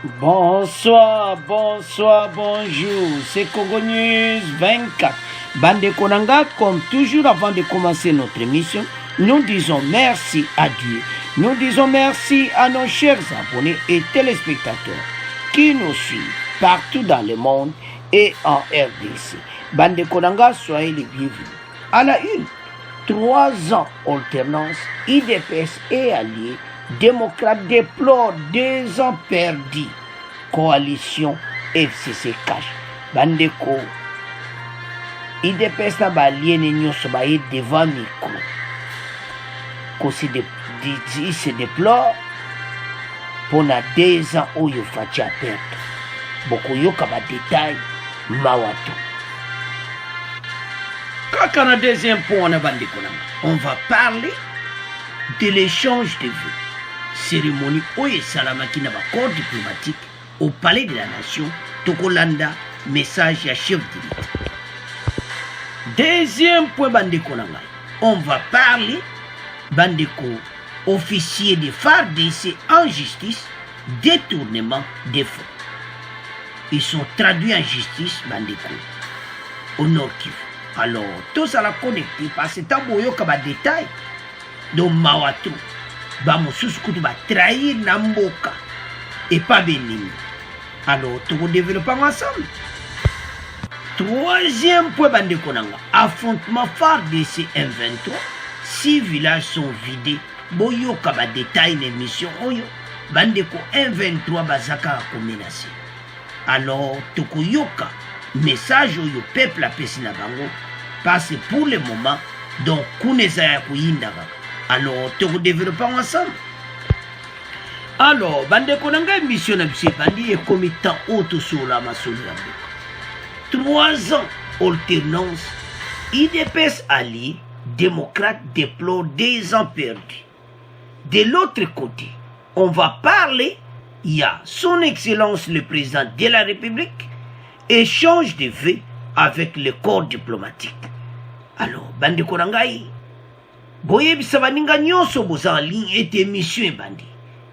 Bonsoir, bonsoir, bonjour. C'est Congo News 24. Bande Konanga, comme toujours avant de commencer notre émission, nous disons merci à Dieu. Nous disons merci à nos chers abonnés et téléspectateurs qui nous suivent partout dans le monde et en RDC. Bande Konanga, soyez les bienvenus. À la une, 3 ans alternance, IDPS et alliés, démocrates déplorent 2 ans perdus. Coalition FCC cash. Bandeko, IDPS na baliene nyonso baye devant micro. Il se déplore pour 2 ans où il faut perdre. Beaucoup yoka ba détail mawato. Quand on a deuxième point, on va parler de l'échange de vues. Cérémonie Oye Salamaki na corps diplomatique au palais de la nation, Tokolanda, message à chef de l'État. Deuxième point, Bandeko Nanga. On va parler, Bandeko, officier de FARDC en justice, détournement des fonds. Ils sont traduits en justice, Bandeko, au Nord Kivu. Alors, tout ça l'a connecté parce que tant boyo kaba détail, donc Mawato, Bamoussous Koutou va trahir Namboka et pas Benimi. Alors, tout développons ensemble. Troisième point, Bandeko Nanga. Affrontement phare de ces M23. 6 villages sont vidés. Boyo kaba détail l'émission. Oyo. Bandeko M23 bazaka a menacé. Alors, toko yoka. Message au peuple à Pessina Bango. Parce que pour le moment, donc, Kouneza ya Kouyindaga. Alors, toko développons ensemble. Alors, Bandeko Nanga émission na bisi bandi et committant auto sur la maçonnerie. 3 ans alternance, IDPS alliés, démocrates déplorent 2 ans perdus. De l'autre côté, on va parler, il y a son excellence le président de la République, échange de vœux avec le corps diplomatique. Alors, Bandeko Nanga, boye bisabaninga nyonso boza en ligne et émission et bandi.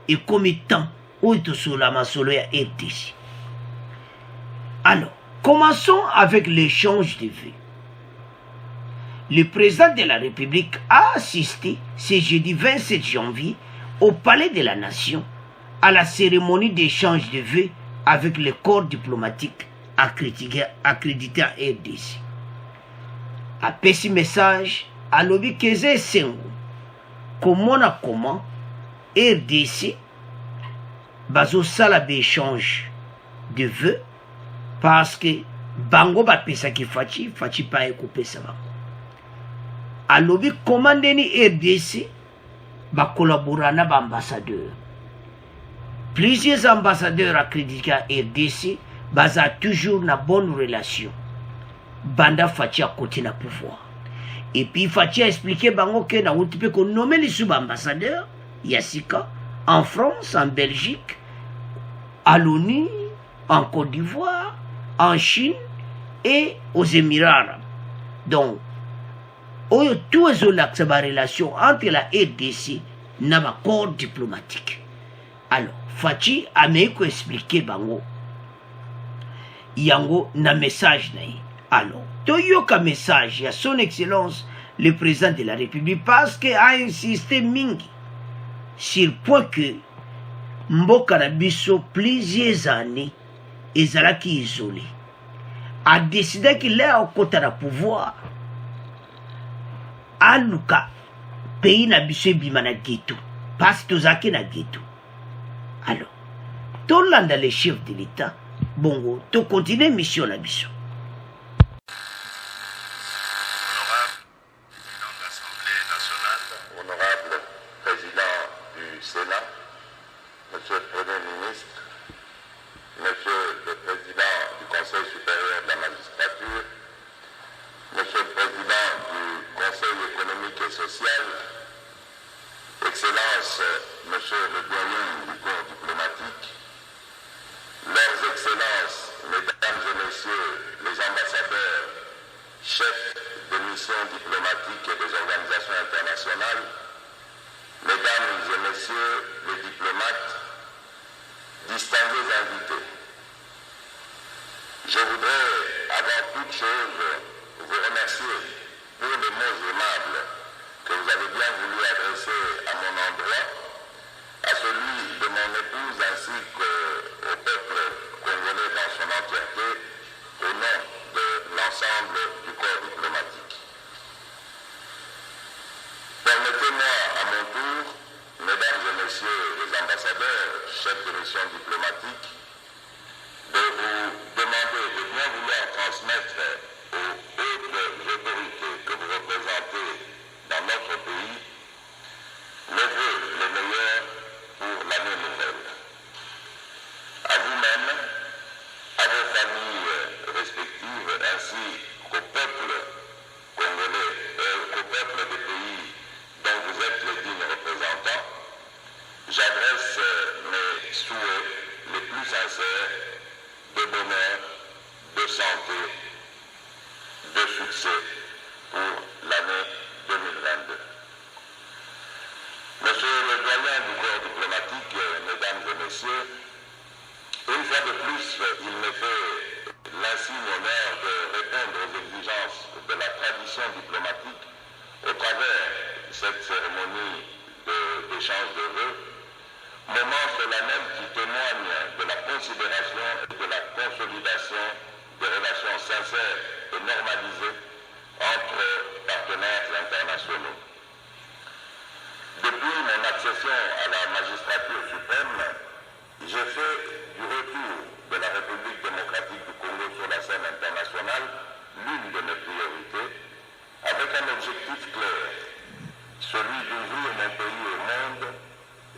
Et commettant auto sur la masolo ya RDC. Alors, commençons avec l'échange de vues. Le président de la République a assisté ce jeudi 27 janvier au Palais de la Nation à la cérémonie d'échange de vues avec le corps diplomatique accrédité à RDC. A petit message à Lobi Keze Sengo, comment RDC bazo sala échange de vœux parce que bango ba pesa ki fachi pa ekouper ça bango. Alobi commandé ni RDC ba collaborer na ba ambassadeur. Plusieurs ambassadeurs accrédités à RDC baza toujours na bonne relation. Banda fachi à côté na pouvoir. Et puis fachi a expliqué bango que na outi ko nommer les sub-ambassadeurs Yassika, en France, en Belgique, à l'ONU, en Côte d'Ivoire, en Chine et aux Émirats arabes. Donc, tout est la relation entre la RDC et un corps diplomatique. Alors, Fachi a expliqué bango. Yango na message na. Alors, toyoka message à son excellence le président de la République parce qu'il a insisté mingi sur le point que Mboka na biso plusieurs années ezalaki isolé a décidé qu'il est au côté du pouvoir aluka pays na biso bima na ghetto parce que tozaki na ghetto. Alors tolanda les chefs de l'État bongo to continuer mission na biso. Monsieur le Premier ministre, Monsieur le Président du Conseil supérieur de la magistrature, Monsieur le Président du Conseil économique et social, Excellence, Monsieur le Doyen du corps diplomatique, Leurs Excellences, Mesdames et Messieurs Je voudrais, avant toute chose, vous remercier pour les mots aimables que vous avez bien voulu adresser à mon endroit, à celui de mon épouse ainsi qu'au peuple congolais dans son entièreté, au nom de l'ensemble du corps diplomatique. Permettez-moi à mon tour, mesdames et messieurs les ambassadeurs, chefs de mission diplomatique, de vous demander de bien vouloir transmettre aux hautes autorités que vous représentez dans notre pays les vœux les meilleurs pour l'année nouvelle. À vous-même, à vos familles respectives, ainsi qu'au peuple congolais et au peuple des pays dont vous êtes les dignes représentants, j'adresse mes souhaits les plus sincères de bonheur, de santé, de succès pour l'année 2022. Monsieur le doyen du corps diplomatique, mesdames et messieurs, une fois de plus, il me fait l'insigne honneur de répondre aux exigences de la tradition diplomatique au travers de cette cérémonie d'échange de vœux, moment solennel qui témoigne de la considération et de la consolidation des relations sincères et normalisées entre partenaires internationaux. Depuis mon accession à la magistrature suprême, j'ai fait du retour de la République démocratique du Congo sur la scène internationale l'une de mes priorités, avec un objectif clair, celui d'ouvrir mon pays au monde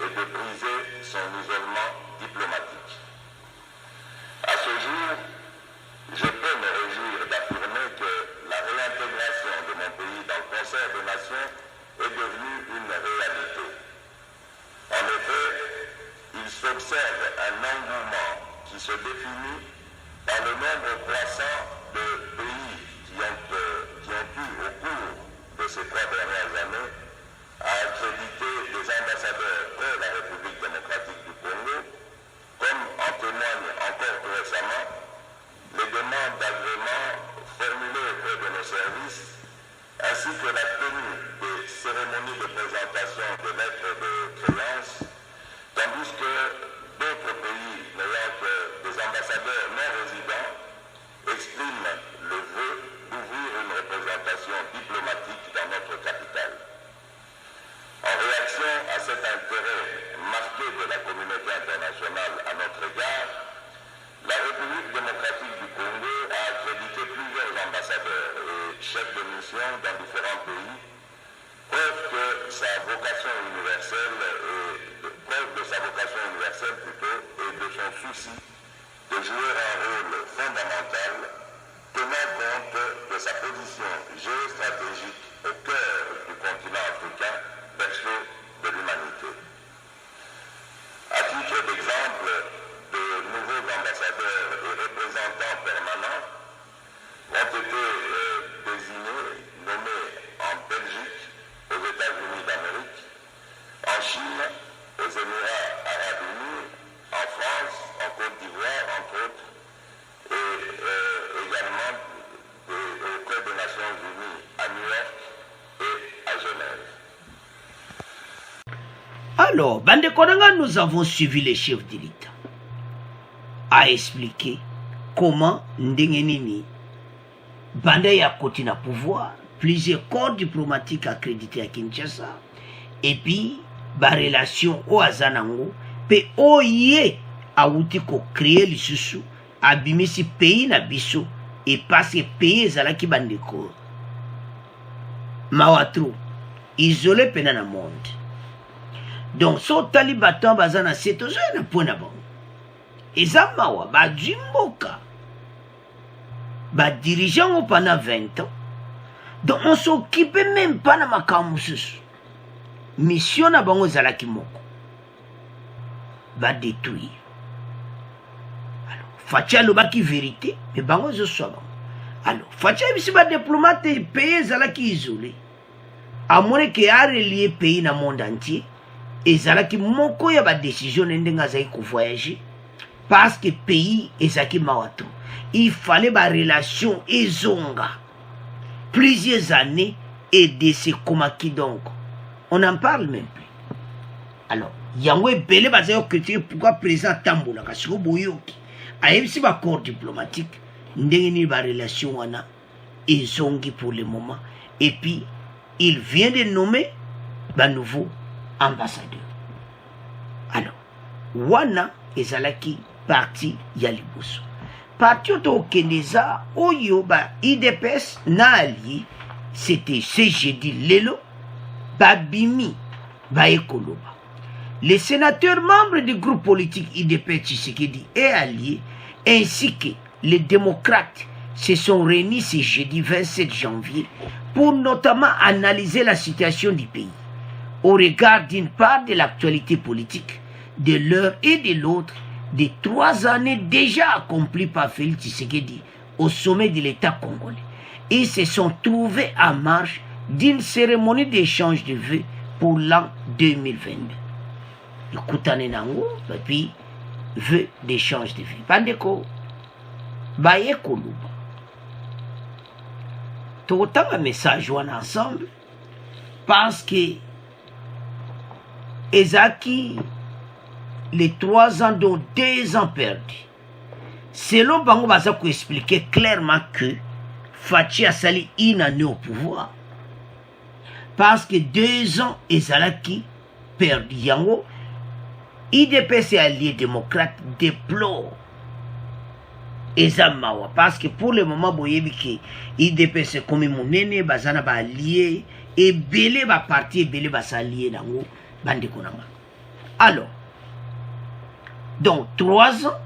et de briser son isolement diplomatique. À ce jour, je peux me réjouir d'affirmer que la réintégration de mon pays dans le concert des nations est devenue une réalité. En effet, il s'observe un engouement qui se définit par le nombre croissant de pays qui ont pu, au cours de ces 3 dernières années, accréditer des ambassadeurs pour la République démocratique du Congo, comme en témoignent encore tout récemment les demandes d'agrément formulées auprès de nos services, ainsi que la tenue des cérémonies de présentation de lettres de créance, tandis que d'autres pays n'ayant que des ambassadeurs non résidents expriment le vœu d'ouvrir une représentation diplomatique dans notre capitale. En réaction à cet intérêt marqué de la communauté internationale à notre égard, la République démocratique du Congo a accrédité plusieurs ambassadeurs et chefs de mission dans différents pays, preuve de sa vocation universelle et de son souci de jouer un rôle fondamental tenant compte de sa position géostratégique au cœur du continent africain, berceau de l'humanité. À titre d'exemple, de nouveaux ambassadeurs et représentants permanents ont été désignés, nommés en Belgique, aux États-Unis d'Amérique, en Chine, aux Émirats arabes unis, en France, en Côte d'Ivoire, entre autres, et également auprès des Nations Unies à New York et à Genève. Alors, Bande Konanga, nous avons suivi les chefs de l'État à expliquer comment Ndengenini, Bande ya côté na pouvoir, plusieurs corps diplomatiques accrédités à Kinshasa, et puis, la relation au Azanango, pe oye a outi ko créer le sous abimisi pays na biso, et parce que pays zalaki bandeko. Mawatro, isolé pena na monde. Donc, so talibatan bazana c'est toujours un point d'abord. Et ça, ba jimboka, ba dirigeant pendant 20 ans. Donc, on s'occupe même pas de ma camus. Mission na bango zalaki moko. Ba détruire. Alors, Fatia lo baki vérité, mais bango zo so bango. Alors, Fatia bisi ba diplomate pays zalaki isolé. À moins que a relié pays na monde entier. Et zalaki moko ya ba décision ndenga zai ko voyager parce que pays ezaki mawato. Il fallait ma relation ezonga. Plusieurs années et de ce komaki donc. On n'en parle même plus. Alors, yango ebele bazayo critiquer pourquoi président Tambola kasi boyoki. Ayebisi ba corps diplomatique ndenge ni ba relation wana ezongi pour le moment et puis il vient de nommer un nouveau ambassadeur. Alors, wana ezalaki parti ya liboso. Parti au Keneza, oyo ba IDPS na ali, c'était ce jeudi lelo, babimi ba ekoloba. Les sénateurs membres du groupe politique IDPS Tshisekedi et alliés, ainsi que les démocrates, se sont réunis ce jeudi 27 janvier pour notamment analyser la situation du pays, au regard d'une part de l'actualité politique, de l'un et de l'autre, des 3 années déjà accomplies par Félix Tshisekedi au sommet de l'État congolais. Ils se sont trouvés en marche d'une cérémonie d'échange de vœux pour l'an 2022. Écoutez, nango, et puis vœux d'échange de vœux. Bandeko, baye koluba. Tout autant un message ensemble parce que Ezaki les 3 ans dont 2 ans perdus. Selon Bango Bazako expliquait clairement que Fachi a sali une année au pouvoir. Parce que 2 ans, Ezalaki perdu. Yango, IDPS et alliés démocrates déplorent Ezamawa. Parce que pour le moment, Boyebi IDPS est comme mon aîné, Bazana ba allié, et Belé ba parti, et Belé ba s'allier dans Bande Konama. Alors, donc 3 ans,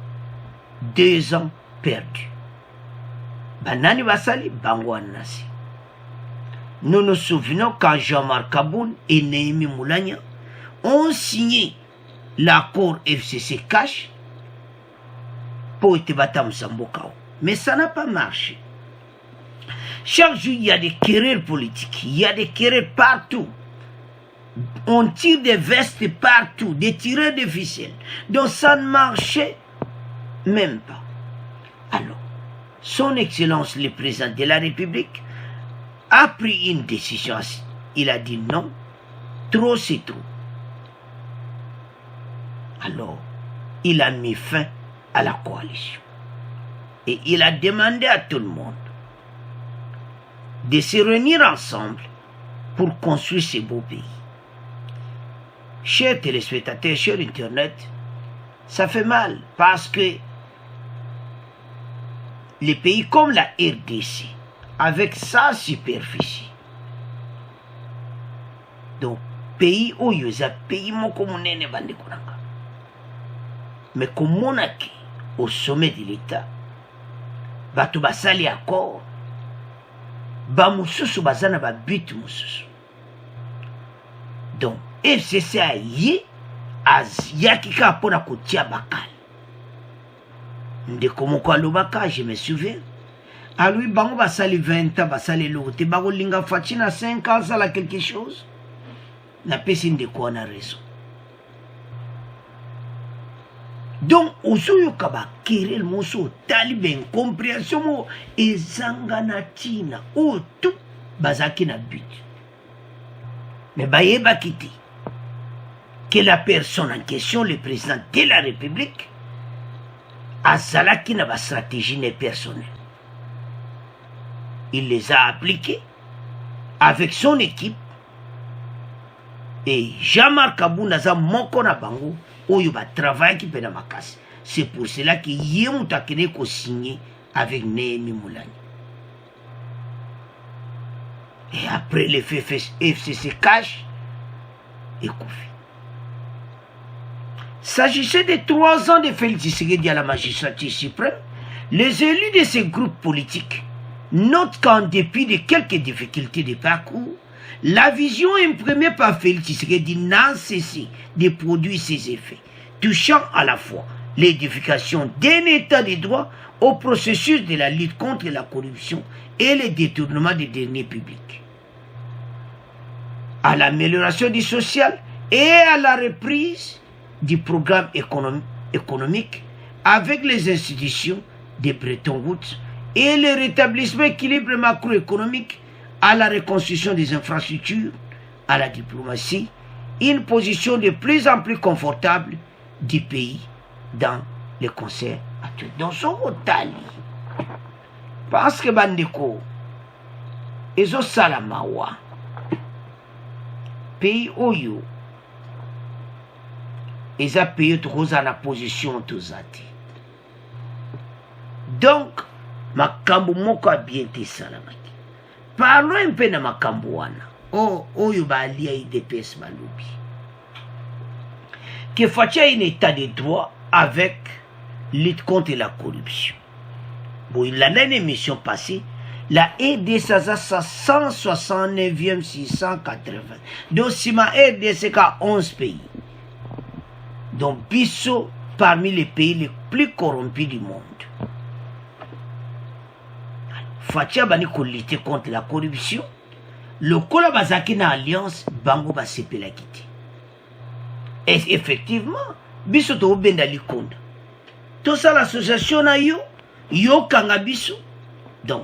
2 ans perdus. Banani Basali, Bangouan Nasi. Nous nous souvenons quand Jean-Marc Kaboun et Néhémie Moulania ont signé l'accord FCC Cash pour être battu Sambokao. Mais ça n'a pas marché. Chaque jour, il y a des querelles politiques, il y a des querelles partout. On tire des vestes partout, des tireurs de ficelles. Donc ça ne marchait même pas. Alors, son Excellence le Président de la République a pris une décision. Il a dit non, trop c'est trop. Alors, il a mis fin à la coalition. Et il a demandé à tout le monde de se réunir ensemble pour construire ce beau pays. Chers téléspectateurs, chers Internet, ça fait mal parce que les pays comme la RDC, avec sa superficie, donc pays où il y a pays comme mais comme monarchie au sommet de l'État, batu basali accord, ba mususu bazana ba but mususu. Donc FCC a yé yakika pona kotia bakal. Ndeko moko alobaka, je me souviens. A lui bango basali 20 ans basali lote bango linga fachi na 5 ans ça la quelque chose. Na pesi ndeko na raison. Donc osoyo kaba kirel moso talibe incompréhension mo ezangana tina o tout bazaki na but. Mais bayeba kiti que la personne en question, le président de la République, a salaki na ba stratégie personnelle. Il les a appliquées avec son équipe et Jean-Marc Kabou naza moko na bango oyo ba travail qui pena makasi. C'est pour cela que yemu takene ko signé avec Néhémie Moulania. Et après le FCC Cash et Koufi. S'agissait de 3 ans de Félix Tshisekedi à la magistrature suprême, les élus de ces groupes politiques notent qu'en dépit de quelques difficultés de parcours, la vision imprimée par Félix Tshisekedi n'a cessé de produire ses effets, touchant à la fois l'édification d'un état de droit au processus de la lutte contre la corruption et le détournement des deniers publics, à l'amélioration du social et à la reprise du programme économique avec les institutions de Bretton Woods et le rétablissement équilibre macroéconomique, à la reconstruction des infrastructures, à la diplomatie, une position de plus en plus confortable du pays dans les concerts actuels. Donc, son otali, parce que bandeko, ezo salamawa, pays oyo, eza pays tokoza na position tozati. Donc, makambo moko a bien te salamaki. Parlons un peu de makambo wana. Oyo ba alia IDPS balobi. Que fatia un état de droit avec lutte contre la corruption. Bon, il a une émission passée, la RDC a 169e 680. Donc, si ma RDC a 11 pays. Donc, Bissau parmi les pays les plus corrompus du monde. Fatia bani ko lutter contre la corruption. Le kola bazaki na alliance bango ba sepela kiti. Et effectivement, biso to benda likonda. Tout ça l'association na yo kanga biso. Donc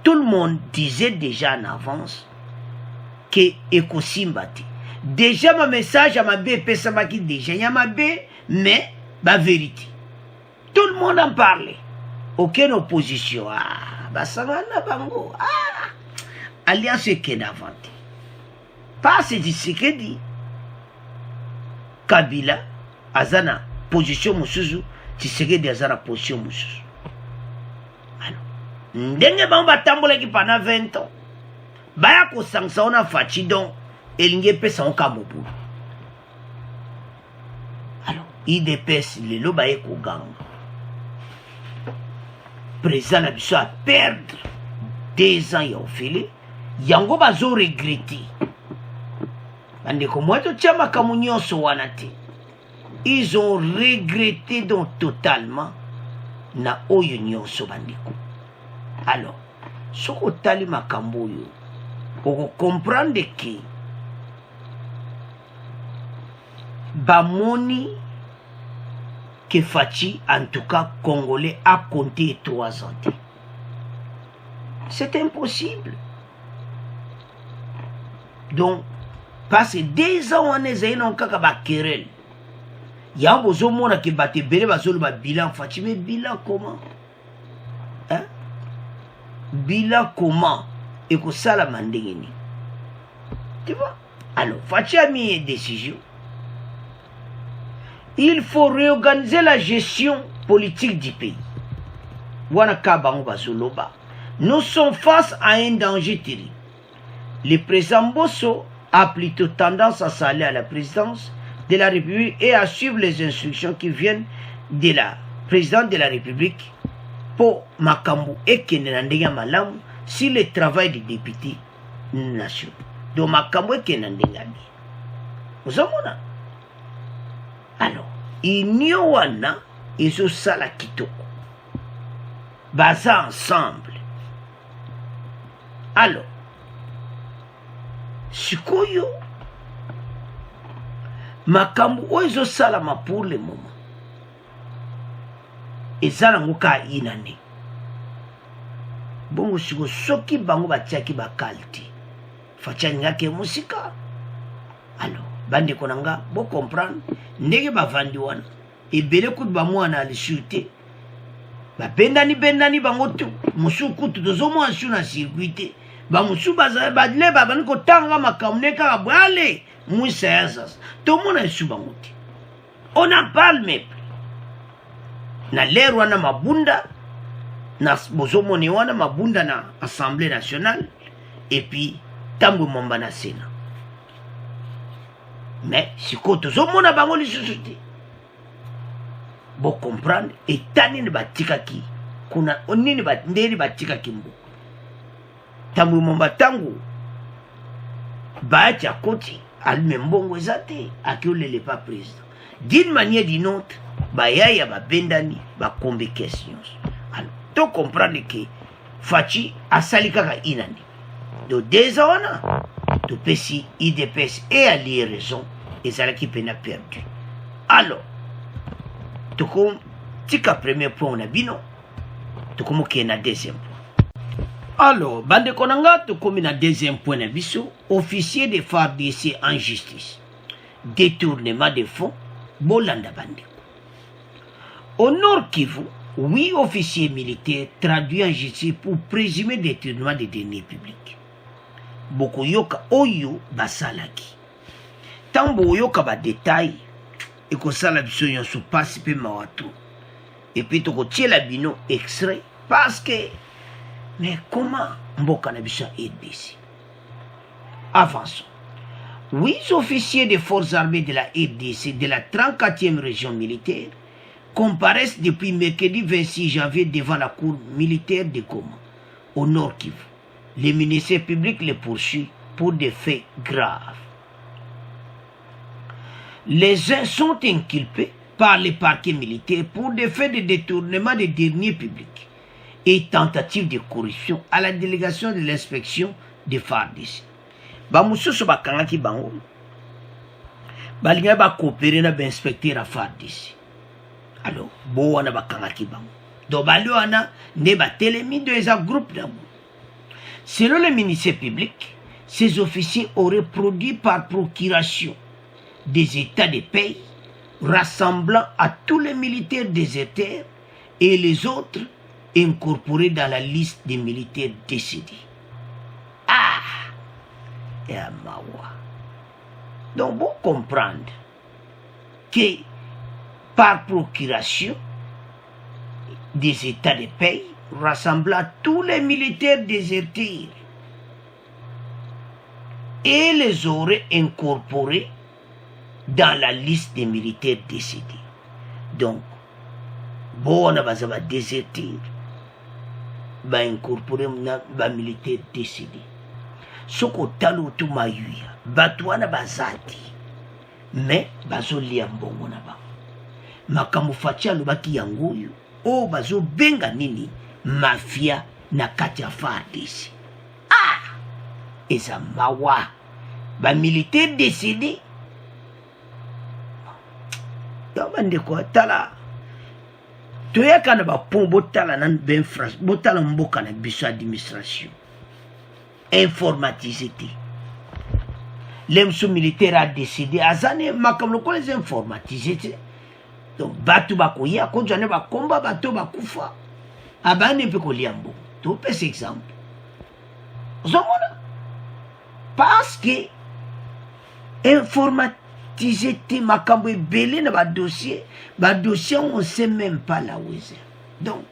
tout le monde disait déjà en avance que ekosimbati. Déjà ma message à ma BP samaki déjà y a ma B mais ba vérité. Tout le monde en parlait. Aucune opposition. Ah, basangana bango. Ah, alliance est inventé. Pas c'est ce que dit Kabila, azana position musuzu, Tshisekedi azana position musuzu. Alors, ndenge bango batambola ki pendant 20 ans. Baya ko sangsa ona fachi donc elinge pesa on kamobulu. Alors, IDPS lelo baye ko ganga. Président a besoin à perdre 2 ans et au filet. Yango bazo regretter. Ils ont regretté donc totalement na oyo nyonso bandeko. Alors, ce que tali makambo yo, on comprendre que bamoni que Fachi, en tout cas congolais, a compté 3 ans. C'est impossible. Donc, parce que 2 ans, on est un cas de querelle. Il y a un besoin qui bat le bilan. Fachi, mais bilan comment? Hein? Bilan comment? Et que ça la mandengeni. Tu vois? Alors, Fachi a mis une décision. Il faut réorganiser la gestion politique du pays. Nous sommes face à un danger terrible. Le président Bosso a plutôt tendance à s'allier à la présidence de la République et à suivre les instructions qui viennent de la présidente de la République pour Makambu et Kenenandega Malam sur le travail des députés nationaux. Donc Makambu et Kenenandega. Vous savez? Alors, il n'y a pas et ce sala kitoko. Baza ensemble. Alors, sikoyo makambu oyo salama pour le moment. Ezala ngoka inane. Bongo siko soki bango batiaki bakalti. Fachanga ke musika. Alors, bande konanga bo comprendre ndenge bavandi wana ebele kutu bamwana alisute bapendani bango tu musu kutu tozomo asu na circuit bamusu badle babani kotanga makamne kaka bwale muisa tout le monde asu bango te. On en parle même na lero wana mabunda na bozomoni wana mabunda na Assemblée nationale et puis tambo momba na Sénat. Mais si tu as bango li société, bon comprendre et tani ne batika ki kuna onini ndeni batika kimbo. Tambu momba tangu ba tia koti al membongo ezate akiolele pas président. D'une manière d'une autre, ba yaya ba bendani ba kombe questions. Alors, tu comprendre que Fachi asalika ka inani. De 2 ans tu peux si IDPS et allié raison et ça qui peine perdu. Alors, toko tika premier point na bino toko moke na deuxième point. Alors bande konanga toko na deuxième point na biso officier de FARDC en justice détournement de fonds bolanda bande. Au Nord Kivu, 8 officiers militaires traduits en justice pour présumé détournement des deniers publics. Boko yoka oyo basalaki. Tambo yoka ba détail et ko sala biso nyonso passe pe mawato. Et puis to ko tiela bino extrait parce que mais comment mboka na biso RDC. Avançons. 8 officiers des forces armées de la RDC de la 34e région militaire comparaissent depuis mercredi 26 janvier devant la cour militaire de Goma, au Nord Kivu. Les ministères publics les poursuivent pour des faits graves. Les uns sont inculpés par les parquets militaires pour des faits de détournement des deniers publics et tentative de corruption à la délégation de l'inspection de FARDC. Bamususu bakangaki bango balinga ba coopérer na inspecteur à FARDC. Alors bo wana bakangaki bango do balo wana ne ba telemi de eza groupe d'abou. Selon le ministère public, ces officiers auraient produit par procuration des états de paye rassemblant à tous les militaires déserteurs et les autres incorporés dans la liste des militaires décédés. Et à Mawa. Donc, vous comprendre que par procuration des états de paye rassemblant tous les militaires déserteurs et les aurait incorporés dans la liste des militaires décédés. Donc, bon, on a déserteur, va incorporer un militaire décédé. Soko talo tu mayuya batwana bazati mais bazoli mbongo na ba makamu fatia lobaki yangoyo o bazo benga nini mafia na kati ya FARDC. Eza mawa ba militaire décédé bande ko tala toyaka na ba pombo tala nan ben France botala mboka na biso administration informatisé. L'EMSO militaire a décidé à zane makam loko les informatisé. Donc batu bakoya ko jane ba komba bato bakufa abane pe ko liambo. To pe cet exemple. Zomona parce que informatisé makambo belé na ba dossier on sait même pas là où c'est. Donc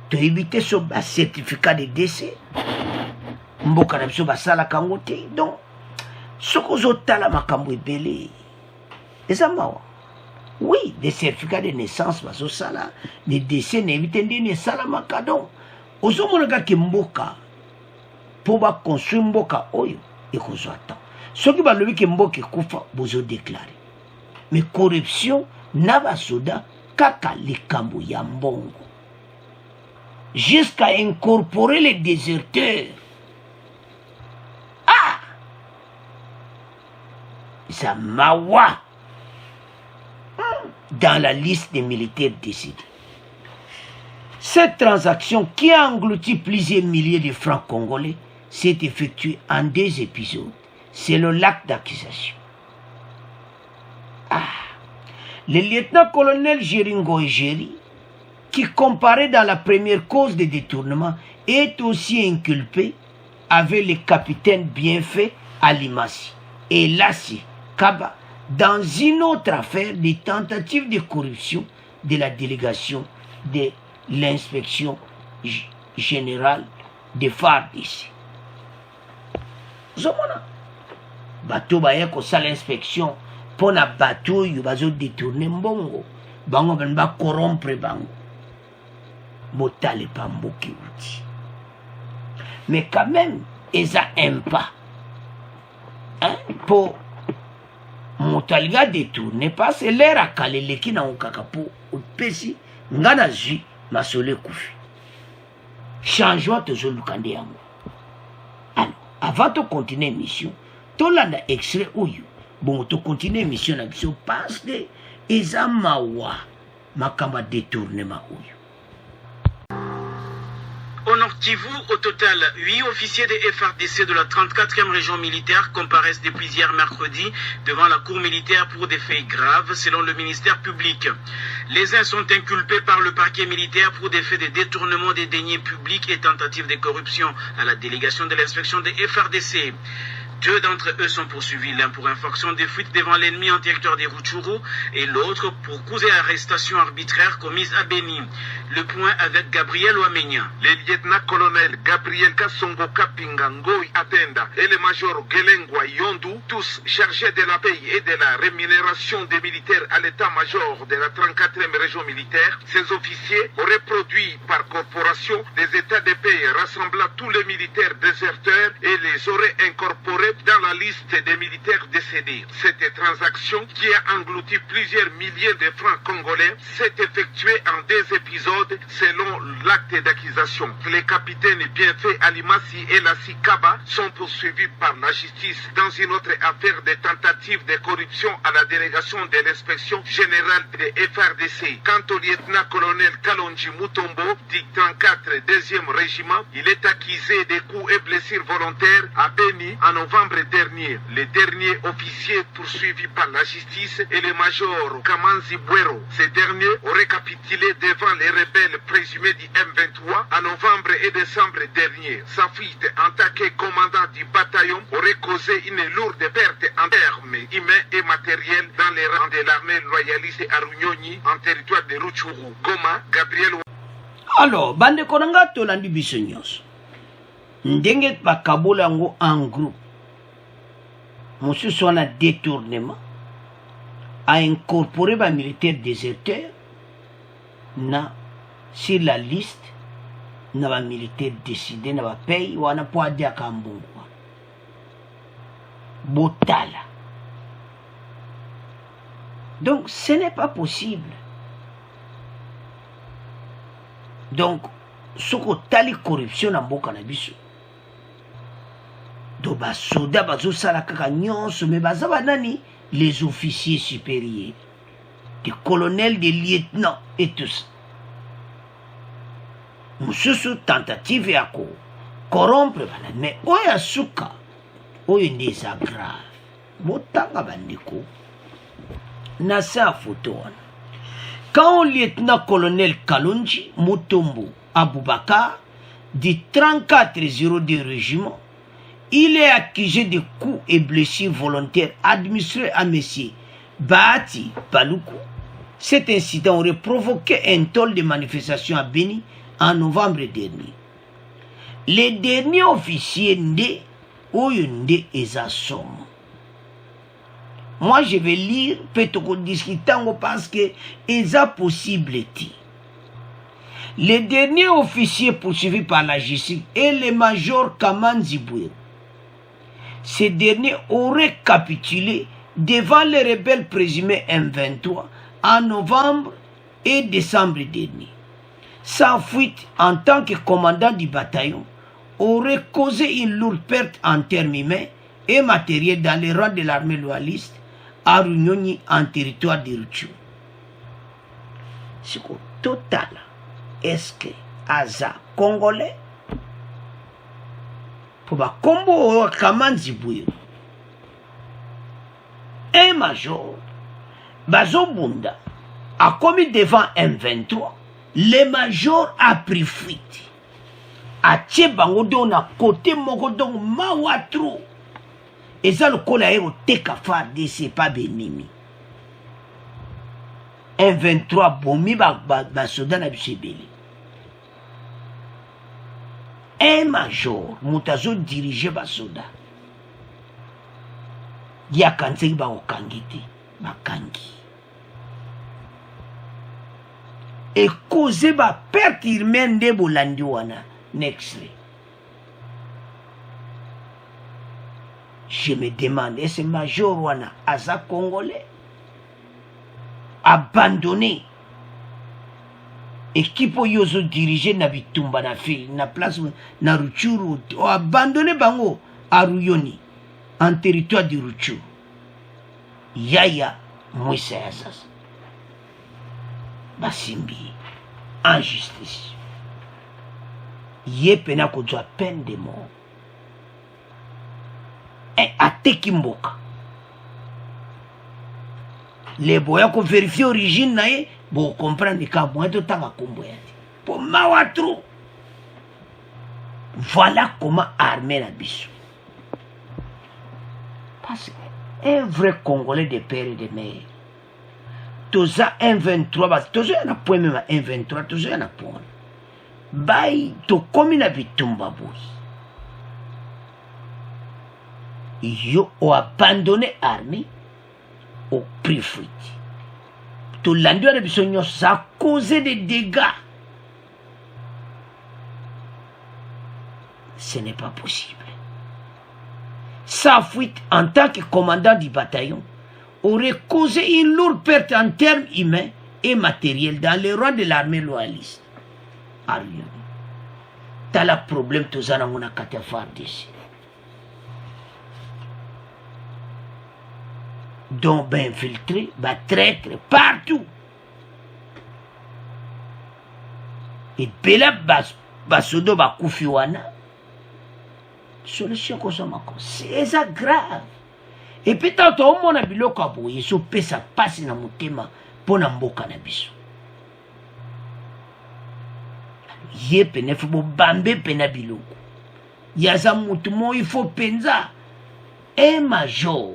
to éviter ce certificat de décès mboka na biso basala kango te. Donc soko zotala makambo ebele eza mawa. Oui, des certificats de naissance basosala des décès na éviter ndeni esala maka. Donc ozomonaka ke mboka po baconstruire mboka oyo ekozwa temps soki balobi ke mboka ekufa bozodéclare mais corruption na basoda kaka likambo ya mbongo jusqu'à incorporer les déserteurs. Ça mawa dans la liste des militaires décédés. Cette transaction qui a englouti plusieurs milliers de francs congolais s'est effectuée en 2 épisodes. C'est le l'acte d'accusation. Le lieutenant-colonel Jeringo Ejeri, qui comparaît dans la première cause de détournement, est aussi inculpé avec le capitaine Bienfait Alimasi et Lassi Kaba dans une autre affaire de tentative de corruption de la délégation de l'inspection générale de FARDC. Zomona bateau baye ko sala inspection pour na bateau yu bazo détourner mbongo bango ba corrompre bango botale pa mboki uti. Mais quand même ils a un pas pour motaliga détourner parce que l'air a calé les qui na okaka pour pesi ngana zui masole kufi changement toujours lukande yango. Alors avant de continuer mission tolanda extrait oyo bon to continuer mission na biso parce que eza mawa makamba détournement oyo. Au Nord Kivu, au total, 8 officiers des FARDC de la 34e région militaire comparaissent depuis hier mercredi devant la cour militaire pour des faits graves selon le ministère public. Les uns sont inculpés par le parquet militaire pour des faits de détournement des deniers publics et tentatives de corruption à la délégation de l'inspection des FARDC. 2 d'entre eux sont poursuivis, l'un pour infraction de fuite devant l'ennemi en territoire des Rutshuru et l'autre pour cause et arrestation arbitraire commise à Beni. Le point avec Gabriel Ouamenya. Le lieutenant-colonel Gabriel Kassongo Kapinga Ngoy Atenda et le major Gelengwa Yondu, tous chargés de la paye et de la rémunération des militaires à l'état-major de la 34e région militaire, ces officiers auraient produit par corporation des états de paye rassemblant tous les militaires déserteurs et les auraient incorporés dans la liste des militaires décédés. Cette transaction, qui a englouti plusieurs milliers de francs congolais, s'est effectuée en 2 épisodes selon l'acte d'accusation. Les capitaines Bienfait Alimassi et Lassi Kaba sont poursuivis par la justice dans une autre affaire de tentative de corruption à la délégation de l'inspection générale des FARDC. Quant au lieutenant-colonel Kalonji Mutombo du 34 2e régiment, il est accusé de coups et blessures volontaires à Beni en novembre dernier. Le dernier officier poursuivi par la justice est le major Kamanzi Buero. Ce dernier aurait capitulé devant les rebelles présumés du M23 en novembre et décembre dernier. Sa fuite en tant que commandant du bataillon aurait causé une lourde perte en termes humains et matériels dans les rangs de l'armée loyaliste à Runyonyi en territoire de Rutshuru. Goma, Gabriel. Alors, bande konanga tolandi biso nyonso. Ndenge bakabola yango en groupe. Monsieur soit un détournement a incorporé les militaires déserteurs sur la liste na militaires décidés na pays ou na po adia kambungwa botala. Donc ce n'est pas possible. Donc ce que tali corruption na mboka na biso do basoda bazosala kaka nyonso me bazaba nani les officiers supérieurs, des colonels, des lieutenants et tout ça. Mususu tentative ya ko corrompre bana mais oya suka oyo ndeza grave botanga bandeko na sa photo wana. Quand le lieutenant-colonel Kalonji Mutombo Aboubakar du 3402 régiment, il est accusé de coups et blessures volontaires administrés à M. Bahati Baloukou. Cet incident aurait provoqué un toll de manifestations à Beni en novembre dernier. Les derniers officiers Ndé Oyunde Ezasom. Moi je vais lire peut-être discuter parce que c'est possible. Les derniers officiers poursuivis par la justice et le major Kamanzi Buero. Ces derniers auraient capitulé devant les rebelles présumés M23 en novembre et décembre dernier. Sa fuite en tant que commandant du bataillon aurait causé une lourde perte en termes humains et matériels dans les rangs de l'armée loyaliste à Runyonyi en territoire de Rutshuru. C'est total. Est-ce que Aza Congolais pour Combo Kamanzi Buero un major Bazo Bunda a commis devant M23, le major a pris fuite. A Tchebango na côté Mogodon Mawatro. Et ça le cola au Tekafa de c'est pas Benimi. M23 bomi Basoda na Bishebeli. Un major Moutazo dirigé Basoda. Ya kanzeki ba okangiti bakangi et cause ba perte humaine de bolandi wana next. Je me demande est-ce major wana aza congolais abandonné équipe yozo dirigé na bitumba na fil na place na Rutshuru o abandonné bango a Ruyoni en territoire de Rutshuru. Yaya Moïse Yassas basimbi en justice ye pena kozwa peine de mort ateki mboka le boya ko vérifier origine na ye bo comprendre ka moyen to tanga kombo ya pour mawatro. Voilà comment armer la biso. Parce qu'un vrai Congolais de père et de mère, toza 1,23, toza na point même 1,23, toza na point. Bay to komi na bitumba boy. Yo ont abandonné l'armée au prix fuite. To l'endroit de biso ça a causé des dégâts. Ce n'est pas possible. Sa fuite en tant que commandant du bataillon aurait causé une lourde perte en termes humains et matériels dans les rangs de l'armée loyaliste. Ariane. T'as le problème tous les ans à faire d'ici. Donc, ben infiltré, ben traître partout. Et Bela Basodo Bakoufiwana. Solution comme ça, c'est ça grave. Et puis, tant que on a bilo kabo, il se ça passe dans mon thème pour n'amboka na biso. Yé pene faut bambe pena bilo. Yaza mutumo il faut penza. Un major,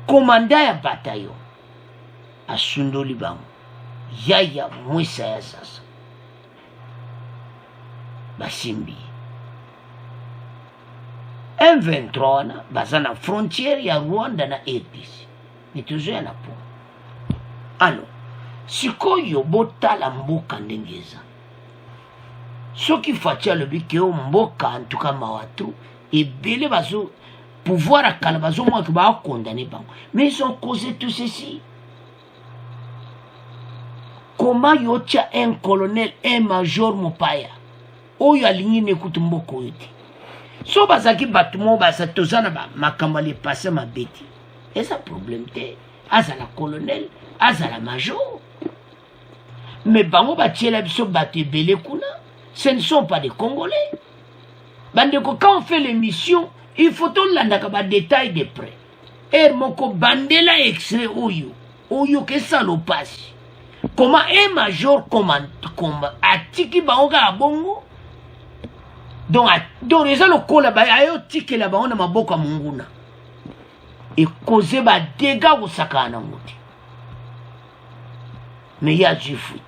commandant ya bataillon, à Sundo Liban, Yaya Moïse Yassas, Basimbi. M23 na bazana frontière ya Rwanda na RDC. Ni toujours na po. Alors, sikoyo botala mboka ndengeza. Soki fatia le bike o mboka en tout cas mawatu et belé bazo pouvoir à kalabazo moi qui va condamner bango. Mais ils ont causé tout ceci. Comment yotia un colonel, un major mopaya? Oyo alingi n'écoute mboko yote. So bazaki batumo basa tozana ba makamba le passé ma bêti. Et ça problème te. Aza la colonel, aza la major. Mais bango batie la biso batu belé kuna. Ce ne sont pas des Congolais. Bandeko, quand on fait l'émission, il faut tout l'andaka ba détail de près. Et moko bandela extrait oyo. Oyo que ça lo passe. Comment un major commande atiki bango à bongo? Donc les gens le cola ba ayo tiki la bango na maboko munguna. Et causer ba dégâts au sakana ngoti. Mais il y a du foot.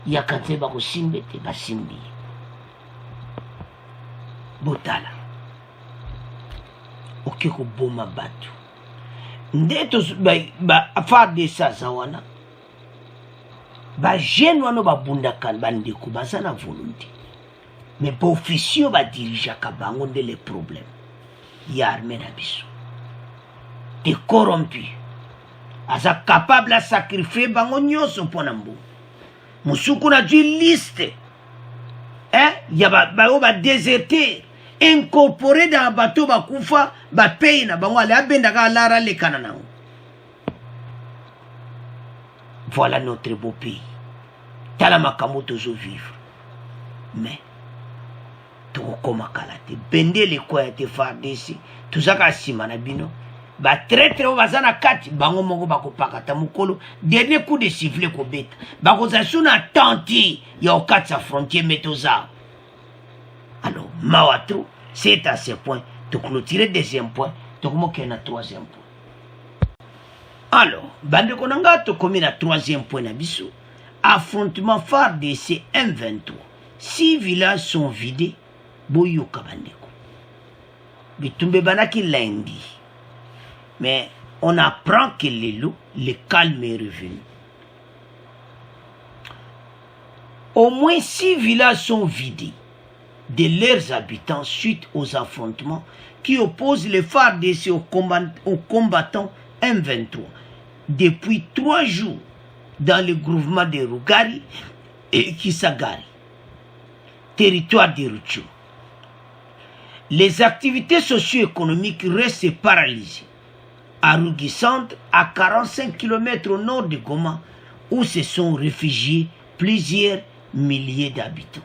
Il y a quand il y a simbi. Botala. Ok, ko boma batu. Ndeto ba affaire de ça zawana. Ba jeune wano ba bundakan bandeko bazana volonté. Mais ba officier ba dirigeant ka bango de les problèmes. Ya armée na biso. Te corrompu. Asa capable à sacrifier bango nyoso pona mbo. Musuku na du liste. Ya ba déserter, incorporé dans un bateau ba kufa, ba paye na bango ale abenda ka lara le kanana. Voilà notre beau pays. Tala makambo toujours vivre. Mais tout comme kalate bende le quoi te faire d'ici. Tout ça ka simana bino. Ba traître au bazana kati bango mongo bako pakata mukolo dernier coup de sifflet ko beta bako za suna tanti ya okatsa frontière metoza. Alors mawatro c'est à ce point de clôturer deuxième point to komoke na troisième point. Alors bande konanga to komi na troisième point na biso affrontement phare de ces M23. 6 villages sont vidés boyoka bandeko. Bitumbe banaki lundi. Mais on apprend que le calme est revenu. Au moins 6 villages sont vidés de leurs habitants suite aux affrontements qui opposent les FARDC aux combattants M23 depuis 3 jours dans le groupement de Rugari et Kisagari, territoire de Rutshuru. les activités socio-économiques restent paralysées. À Rougui Centre, à 45 km au nord de Goma, où se sont réfugiés plusieurs milliers d'habitants.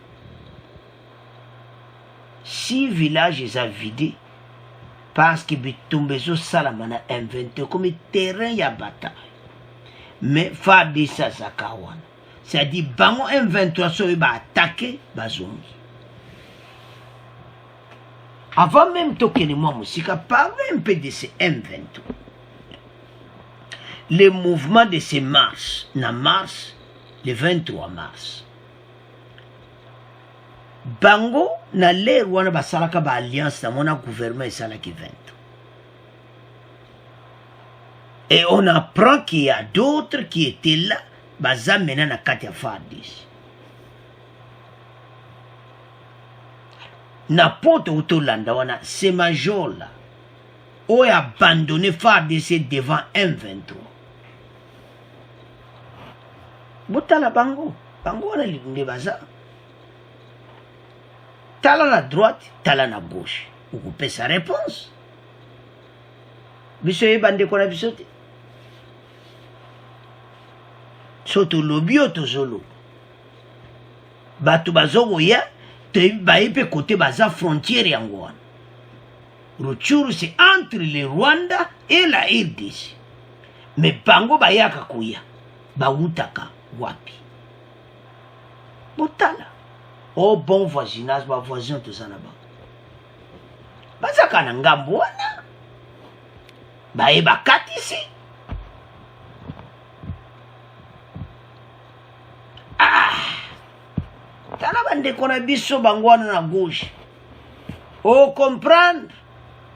6 villages sont vidés parce que Bitumbezo Salamana inventé comme terrain ya bataille. Mais Fadi Sazakawan, c'est-à-dire Bango M23 so va attaquer Bazongi. Avant même de moi musique, parler un peu de ces M23. Le mouvement de ces marches, le 23 mars. Bango, na l'air wana basalaka ba alliance na mona gouvernement et salaki 20. Et on apprend qu'il y a d'autres qui étaient là, baza mena na Katia Fardis. Na pote Outolanda wana, ce major là, ont abandonné Fardis devant M23. Botala Bango wana li baza. Tala à droite, tala à gauche. Vous coupez sa réponse. Biso bande kona bisote. Soto lobby to solo. Batu bazogo ya, te baïpe côté baza frontière yango. Ruchuru c'est entre le Rwanda et la RDC. Mais Bango bayaka kuya. Bautaka wapi. Botala. Oh bon voisinage, ma voisin tout ça là-bas. Bazaka na ngambo wana. Baeba katisi. Ah. Tala bande kona biso bangwana na gauche. Oh comprendre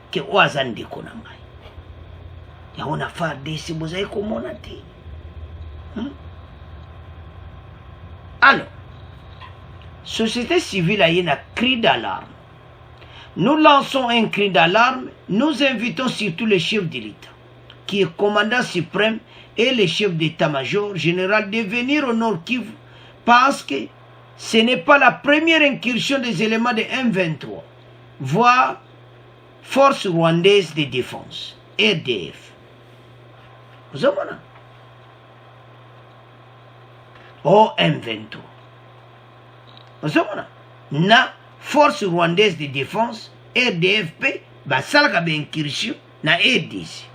que oazande kona ngai. Ya ona fa desi bozai komona te. Alors société civile a un cri d'alarme. Nous lançons un cri d'alarme. Nous invitons surtout le chef de l'État, qui est commandant suprême, et le chef d'état-major général de venir au Nord Kivu, parce que ce n'est pas la première incursion des éléments de M23, voire Force rwandaise de défense, RDF. Vous avez vu? Oh M23. Na force rwandaise de défense RDFP basalaka incursion na RDC.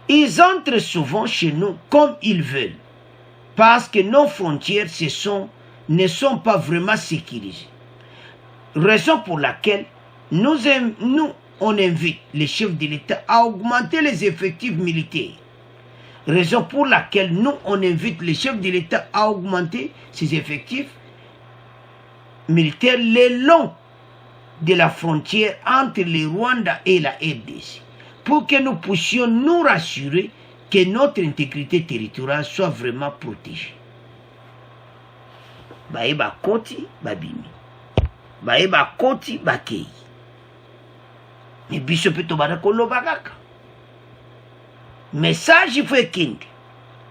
Ils entrent souvent chez nous comme ils veulent parce que nos frontières ne sont pas vraiment sécurisées. Raison pour laquelle on invite les chefs de l'État à augmenter les effectifs militaires. Raison pour laquelle on invite les chefs de l'État à augmenter ses effectifs militaires le long de la frontière entre le Rwanda et la RDC, pour que nous puissions nous rassurer que notre intégrité territoriale soit vraiment protégée. Baeba koti babimi. Baeba koti bakei. Mais biso peto badakolo bagaka. Message il faut king.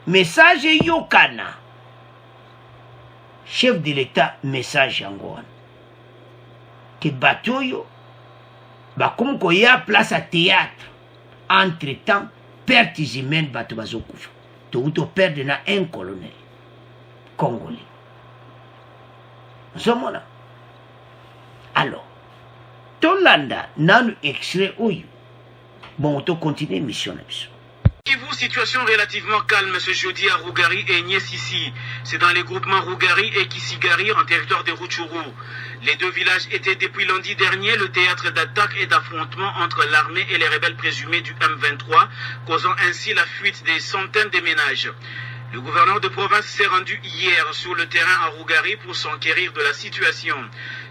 Message yokana. Chef de l'État, message yango. Que batoyo bakum ko ya place à théâtre. Entre-temps, pertes humaines bato bazokufa. To perdre na un colonel congolais. Zomona. Alors, Tolanda nanu extrait oyo. Bon, on continue mission là. Kivu, situation relativement calme ce jeudi à Rougari et Niesisi. C'est dans les groupements Rougari et Kisigari en territoire de Rutshuru. Les deux villages étaient depuis lundi dernier le théâtre d'attaques et d'affrontements entre l'armée et les rebelles présumés du M23, causant ainsi la fuite des centaines de ménages. Le gouverneur de province s'est rendu hier sur le terrain à Rougari pour s'enquérir de la situation.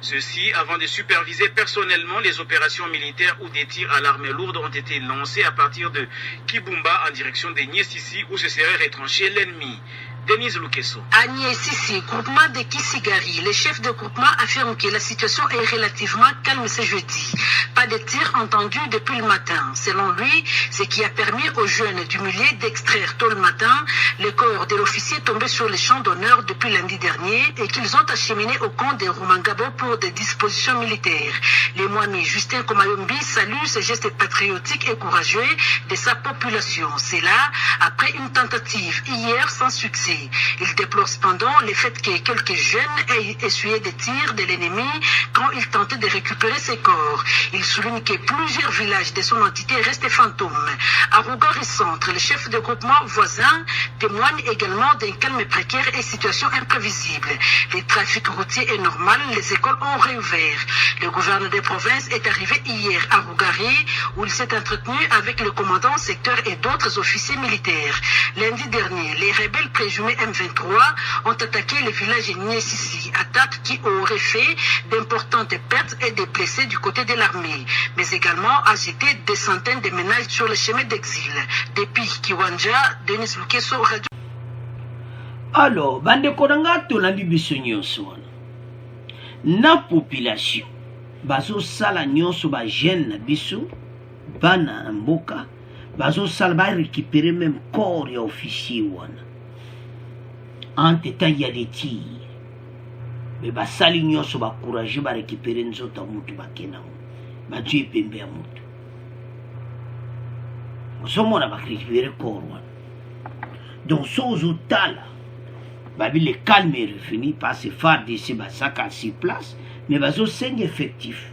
Ceci avant de superviser personnellement les opérations militaires où des tirs à l'arme lourde ont été lancés à partir de Kibumba en direction de Niesisi où se serait retranché l'ennemi. Denise Lukeso. À Niessisi, groupement de Kisigari, le chef de groupement affirme que la situation est relativement calme ce jeudi. Pas de tirs entendus depuis le matin. Selon lui, ce qui a permis aux jeunes du milieu d'extraire tôt le matin le corps de l'officier tombé sur le champ d'honneur depuis lundi dernier et qu'ils ont acheminé au camp de Rumangabo pour des dispositions militaires. Le Mwami Justin Komayombi salue ce geste patriotique et courageux de sa population. C'est là après une tentative hier sans succès. Il déplore cependant le fait que quelques jeunes aient essuyé des tirs de l'ennemi quand ils tentaient de récupérer ses corps. Il souligne que plusieurs villages de son entité restent fantômes. À Rougari Centre, le chef de groupement voisin témoigne également d'un calme précaire et situation imprévisible. Le trafic routier est normal, les écoles ont réouvert. Le gouverneur de province est arrivé hier à Rougari où il s'est entretenu avec le commandant secteur et d'autres officiers militaires. Lundi dernier, les rebelles présumés M23 ont attaqué le village de Niessisi, attaque qui aurait fait d'importantes pertes et des blessés du côté de l'armée, mais également agité des centaines de ménages sur le chemin d'exil. Depuis Kiwanja, Denis Lukeso, Radio. Alors, bande konanga tolandi biso nyonso wana. Na population, bazo sala nyonso ba jeune na biso, bana na mboka, bazo sala ba récupérer même corps ya officier wana. En temps il y a des tirs. Mais ba sali nyonso ba courage ba récupérer nzota mutu ba kenango. Ba Dieu pembe ya mutu. Osomona ba récupérer corps wana. Donc sozo tala le calme est revenu parce que phare d'ici à 6 places, mais bazo 5 effectifs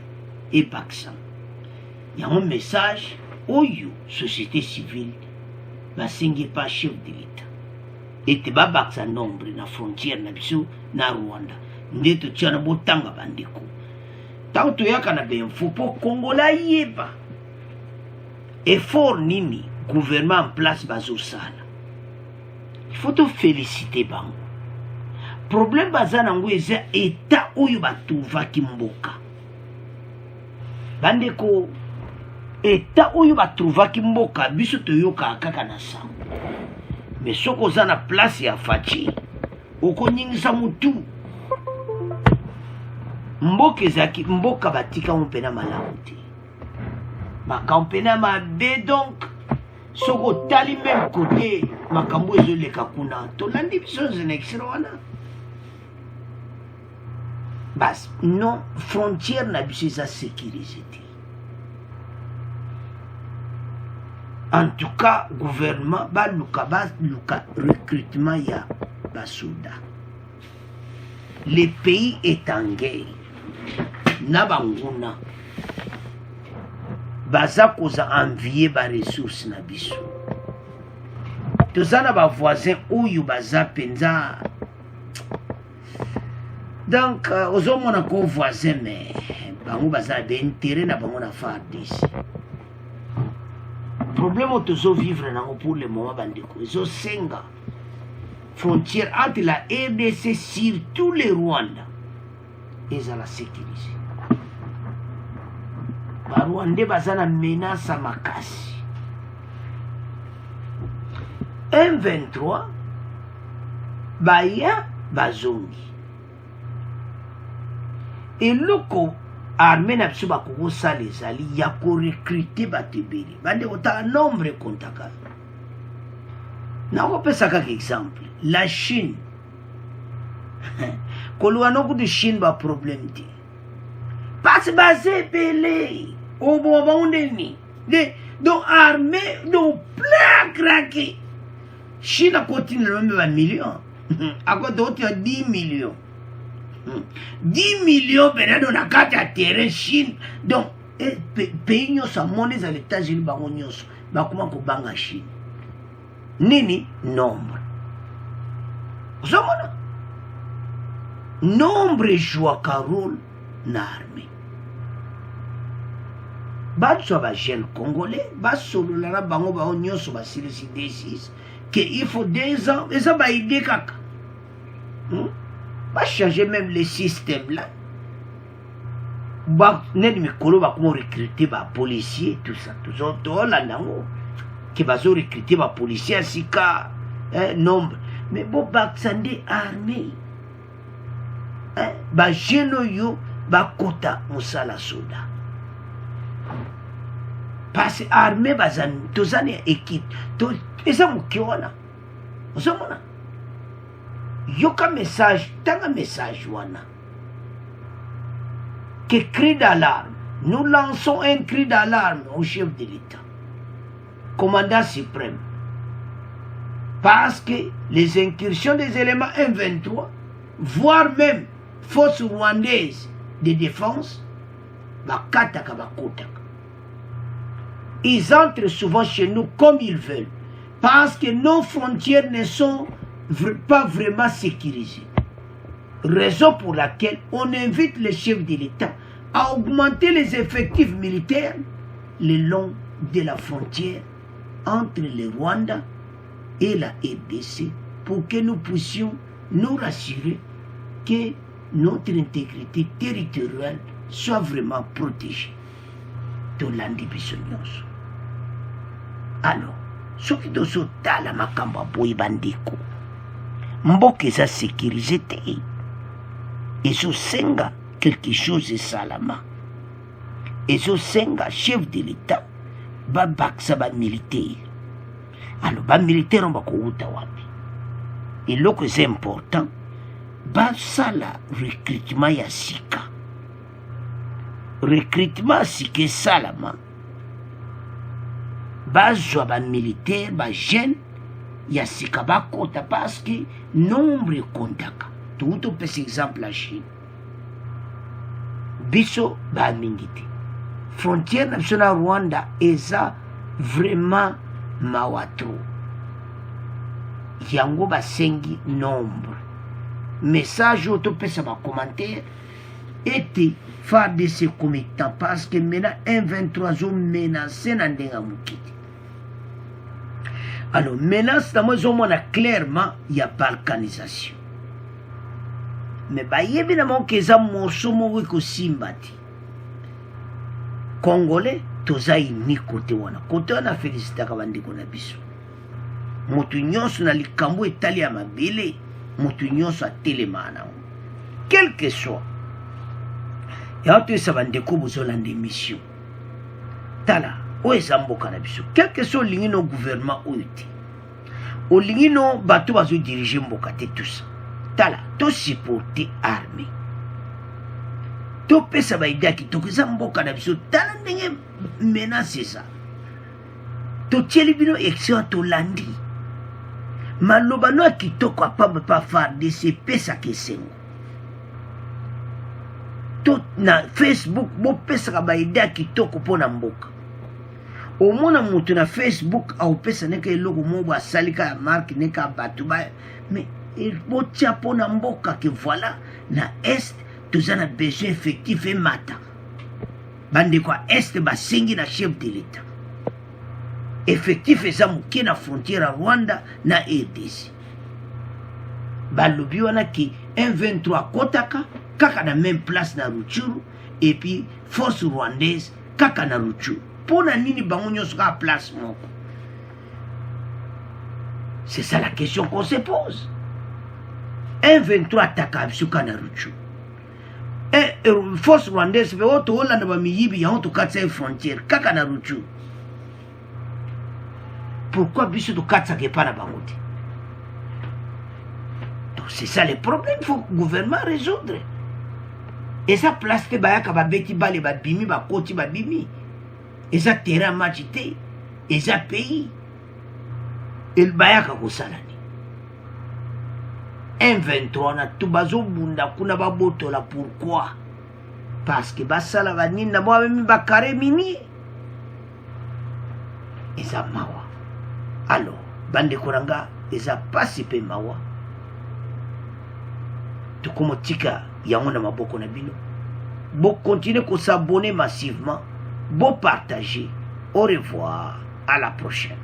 et Pakistan. Il y a un message au société civile, pas chef de l'État. Et te babaksa nombre na frontière na biso na Rwanda. Ndeto tiana botanga bandeko. Tant to yaka na benfo po Congola yeba. Effort nini gouvernement en place bazo sala. Il faut te féliciter bango. Problème bazana ngo eza état oyo batuvaki mboka. Bandeko état oyo batuvaki mboka biso toyoka kaka na sango. Mais soko za na place ya fachi okonyingisa mutu. Mboka ezaki mboka batika mpena malamu te. Makampena mabe donc soko tali même côté makambo ezoleka kuna tolandi biso zenexiro wana. Bas non frontière na biso eza sécurisé. En tout cas gouvernement baluka recrutement ya basoda. Le pays est en guerre. Na banguna baza koza envier ba ressources na biso. Tozana ba voisin oyo baza penza. Donc aux hommes on ko voisin mais bango baza d'intérêt na bango na faire d'ici. Problème tozo vivre na pour le moment bandeko. Zo senga frontière entre la RDC surtout le Rwanda. Ils ont la sécurité. Ba Rwanda bazana menace makasi. M23 baya bazongi. Et loko armée na biso bakoko sala ezali ya ko recruter batebeli. Bande ota nombre kontaka. Na ko pesa kaka exemple. La Chine. Kolwana ko de Chine ba problème ti. Parce basé belé. Au bon ondeni. Donc armée donc plein craqué. Chine a continué même 20 millions. À quoi d'autres 10 millions. 10 millions dans la carte à terrain Chine. Donc, pays nous sommes monnaie à l'États-Unis, comment qu'on banga Chine. Nini, nombre. Vous savez, nombre joue un rôle dans l'armée. Batso ba jeune congolais, solo la bango ba onyo so ba silisi D6 que il faut 2 ans et ça va aider kaka. Va changer même le système là. Ba neni mikolo ba comment recruter ba policier tout ça tout là nango qui va recruter ba policier sika nombre mais bo baksande armée ba jeno yo ba kota musala soda parce armée bazan tozani équipe to eza mukiona osomona yoka message tanga message wana que cri d'alarme. Nous lançons un cri d'alarme au chef de l'État, commandant suprême, parce que les incursions des éléments M23, voire même forces rwandaises de défense, ils entrent souvent chez nous comme ils veulent, parce que nos frontières ne sont pas vraiment sécurisées. Raison pour laquelle on invite les chefs de l'État à augmenter les effectifs militaires le long de la frontière entre le Rwanda et la RDC pour que nous puissions nous rassurer que notre intégrité territoriale soit vraiment protégée. Alors, ce qui doit se faire à Makamba Boybandeko, Mboke sa sécurité. Et ce senga quelque chose de salama. Et ce senga chef de l'État, ba baksa ba militaire. Alors ba militaire on va kouta wapi. Et là que c'est important, ba sala recrutement ya sika. Recrutement sika salama. Ba zo ba militaire ba jeune ya sika ba kota parce que nombre kontaka. Tout par exemple la Chine. Biso ba mingiti. Frontière nationale Rwanda eza vraiment mawatro. Yango ba sengi nombre. Message auto pesa ba commentaire était faire de ce committant parce que maintenant un 23 ont menacé nandenga mukiti. Alors menace dans moi on a clairement il y a balkanisation. Mais évidemment que ça morceau moko ko simbati congolais tozai ni côté wana félicita ka bandeko na biso mutu nyonso na likambo etali ya mabele mutu nyonso atelemana quel que soit ya to sa bandeko bozolanda émission tala o ezamboka na biso quel que soit lingi no gouvernement oyo te o lingi no bato bazo diriger mboka te tout ça tala to supporter armée to pesa ba idea ki to kisa mboka na biso tala ndenge menace ça to tieli bino action to landi maloba no kitoko pa farde se pesa kesengo to na Facebook bo pesa ba idea kitoko pona mboka omona mutu na Facebook au pesa neka eloko mobo asalika ya marque neka batu ba mais il faut pour na mboka que voilà na est tous en a besoin effectif et mata bande quoi est ba singi na chef de l'État effectif eza muke na frontière à Rwanda na RDC balobi wana ki M23 kotaka kaka na même place na Rutshuru et puis force rwandaise kaka na Rutshuru pona nini bango nyonso ka place moko. C'est ça la question qu'on se pose. M23 attaque sur Kanaruchu. Et force rwandaise fait auto Hollande ba miyibi ya auto katsa frontière kaka na Ruchu. Pourquoi biso to katsa ke pas na bangote? Donc c'est ça le problème, il faut que le gouvernement résoudre. Et ça place te bayaka ba beti bale ba bimi ba koti ba bimi. Et ça terrain match te. Et ça pays. Il bayaka ko salani. M23 na tubazo bunda kuna baboto la pourquoi? Parce que basala vanine na moi même bakare mini. Et ça mawa. Alors, bande kuranga, et ça passe pe mawa. Tu comme tika yamona maboko na bino. Bon continuer à s'abonner massivement, bon partager. Au revoir, à la prochaine.